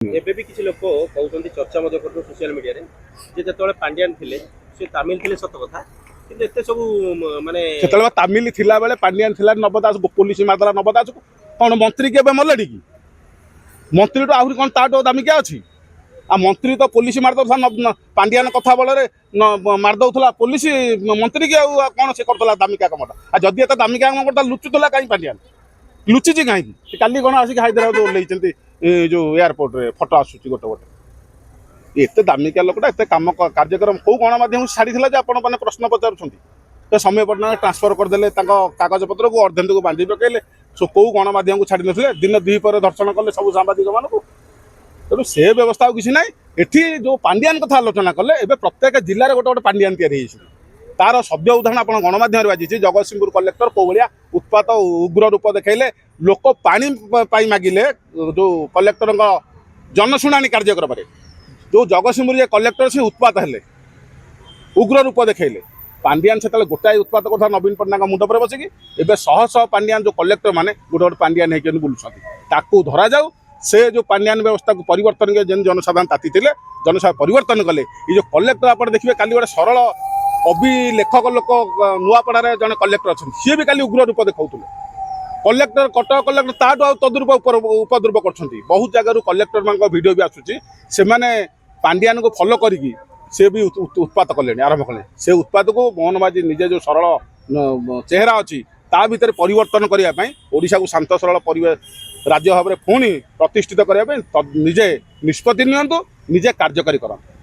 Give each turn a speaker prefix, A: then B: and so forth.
A: ଏବେ ବି କିଛି ଲୋକ କହୁଛନ୍ତି ଚର୍ଚ୍ଚା ମଧ୍ୟ କରୁଛନ୍ତି ସୋସିଆଲ ମିଡିଆରେ ଯେ ଯେତେବେଳେ ପାଣ୍ଡିଆନ ଥିଲେ ସେ ତାମିଲ ଥିଲେ ସତ କଥା କିନ୍ତୁ ଏତେ ସବୁ ମାନେ
B: ସେତେବେଳେ ତାମିଲ ଥିଲା ବେଳେ ପାଣ୍ଡିଆନ ଥିଲା ନବ ଦାସ ପୋଲିସ ମାରଦେଲା ନବ ଦାସକୁ କଣ ମନ୍ତ୍ରୀ କେବେ ମଲେଣି କି ମନ୍ତ୍ରୀଠୁ ଆହୁରି କଣ ତାଠୁ ଦାମିକିଆ ଅଛି ଆଉ ମନ୍ତ୍ରୀ ତ ପୋଲିସ ମାରିଦଉଥିଲା ପାଣ୍ଡିଆନ କଥା ବଳରେ ମାରିଦଉଥିଲା ପୋଲିସ ମନ୍ତ୍ରୀ କି ଆଉ କଣ ସେ କରୁଥିଲା ଦାମିକିଆ କାମଟା ଆଉ ଯଦି ଏତେ ଦାମିକିଆ କାମ କରୁଥିଲା ଲୁଚୁଥିଲା କାହିଁ ପାଣ୍ଡିଆନ ଲୁଚିଛି କାହିଁକି କାଲି କଣ ଆସିକି ହାଇଦ୍ରାବାଦ ଓହ୍ଲେଇଛନ୍ତି ଯୋଉ ଏୟାରପୋର୍ଟରେ ଫଟୋ ଆସୁଛି ଗୋଟେ ଗୋଟେ ଏତେ ଦାମିକିଆ ଲୋକଟା ଏତେ କାମ କାର୍ଯ୍ୟକ୍ରମ କୋଉ ଗଣମାଧ୍ୟମକୁ ଛାଡ଼ିଥିଲା ଯେ ଆପଣ ମାନେ ପ୍ରଶ୍ନ ପଚାରୁଛନ୍ତି ତ ସମୟ ପଟ୍ଟନାୟକ ଟ୍ରାନ୍ସଫର କରିଦେଲେ ତାଙ୍କ କାଗଜପତ୍ରକୁ ଅର୍ଦ୍ଧେନ୍ଦୁକୁ ବାନ୍ଧି ପକେଇଲେ କୋଉ ଗଣମାଧ୍ୟମକୁ ଛାଡ଼ି ନଥିଲେ ଦିନ ଦ୍ୱିପହରେ ଦର୍ଶନ କଲେ ସବୁ ସାମ୍ବାଦିକମାନଙ୍କୁ ତେଣୁ ସେ ବ୍ୟବସ୍ଥା ଆଉ କିଛି ନାହିଁ ଏଠି ଯୋଉ ପାଣ୍ଡିଆନ କଥା ଆଲୋଚନା କଲେ ଏବେ ପ୍ରତ୍ୟେକ ଜିଲ୍ଲାରେ ଗୋଟେ ଗୋଟେ ପାଣ୍ଡିଆନ ତିଆରି ହେଇଛି ତାର ସଦ୍ୟ ଉଦାହରଣ ଆପଣ ଗଣମାଧ୍ୟମରେ ବାଜିଛି ଜଗତସିଂହପୁର କଲେକ୍ଟର କୋଉଭଳିଆ ଉତ୍ପାତ ଉଗ୍ର ରୂପ ଦେଖାଇଲେ ଲୋକ ପାଣି ପାଇଁ ମାଗିଲେ ଯୋଉ କଲେକ୍ଟରଙ୍କ ଜନଶୁଣାଣି କାର୍ଯ୍ୟକ୍ରମରେ ଯୋଉ ଜଗତସିଂହପୁର କଲେକ୍ଟର ସେ ଉତ୍ପାତ ହେଲେ ଉଗ୍ର ରୂପ ଦେଖାଇଲେ ପାଣ୍ଡିଆନ ସେତେବେଳେ ଗୋଟାଏ ଉତ୍ପାତ କଥା ନବୀନ ପଟ୍ଟନାୟକ ମୁଣ୍ଡ ଉପରେ ବସିକି ଏବେ ଶହ ଶହ ପାଣ୍ଡିଆନ ଯୋଉ କଲେକ୍ଟର ମାନେ ଗୋଟେ ଗୋଟେ ପାଣ୍ଡିଆନ ହେଇକି ବୁଲୁଛନ୍ତି ତାକୁ ଧରାଯାଉ ସେ ଯୋଉ ପାଣ୍ଡିଆନ ବ୍ୟବସ୍ଥାକୁ ପରିବର୍ତ୍ତନ ଯେମିତି ଜନସାଧାରଣ ତାତିଥିଲେ ଜନସାଧାରଣ ପରିବର୍ତ୍ତନ କଲେ ଏଇ ଯୋଉ କଲେକ୍ଟର ଆପଣ ଦେଖିବେ କାଲି ଗୋଟେ ସରଳ କବି ଲେଖକ ଲୋକ ନୂଆପଡ଼ାରେ ଜଣେ କଲେକ୍ଟର ଅଛନ୍ତି ସିଏ ବି କାଲି ଉଗ୍ର ରୂପ ଦେଖାଉଥିଲେ କଲେକ୍ଟର କଟକ କଲେକ୍ଟର ତାଠୁ ଆଉ ତଦ୍ରୂପ ଉପଦ୍ରବ କରୁଛନ୍ତି ବହୁତ ଜାଗାରୁ କଲେକ୍ଟର ମାନଙ୍କ ଭିଡ଼ିଓ ବି ଆସୁଛି ସେମାନେ ପାଣ୍ଡିଆନକୁ ଫଲୋ କରିକି ସେ ବି ଉତ୍ପାତ କଲେଣି ଆରମ୍ଭ କଲେ ସେ ଉତ୍ପାତକୁ ମୋହନ ମାଝୀ ନିଜେ ଯୋଉ ସରଳ ଚେହେରା ଅଛି ତା ଭିତରେ ପରିବର୍ତ୍ତନ କରିବା ପାଇଁ ଓଡ଼ିଶାକୁ ଶାନ୍ତ ସରଳ ପରିବେଶ ରାଜ୍ୟ ଭାବରେ ପୁଣି ପ୍ରତିଷ୍ଠିତ କରିବା ପାଇଁ ନିଜେ ନିଷ୍ପତ୍ତି ନିଅନ୍ତୁ ନିଜେ କାର୍ଯ୍ୟକାରୀ କରନ୍ତୁ।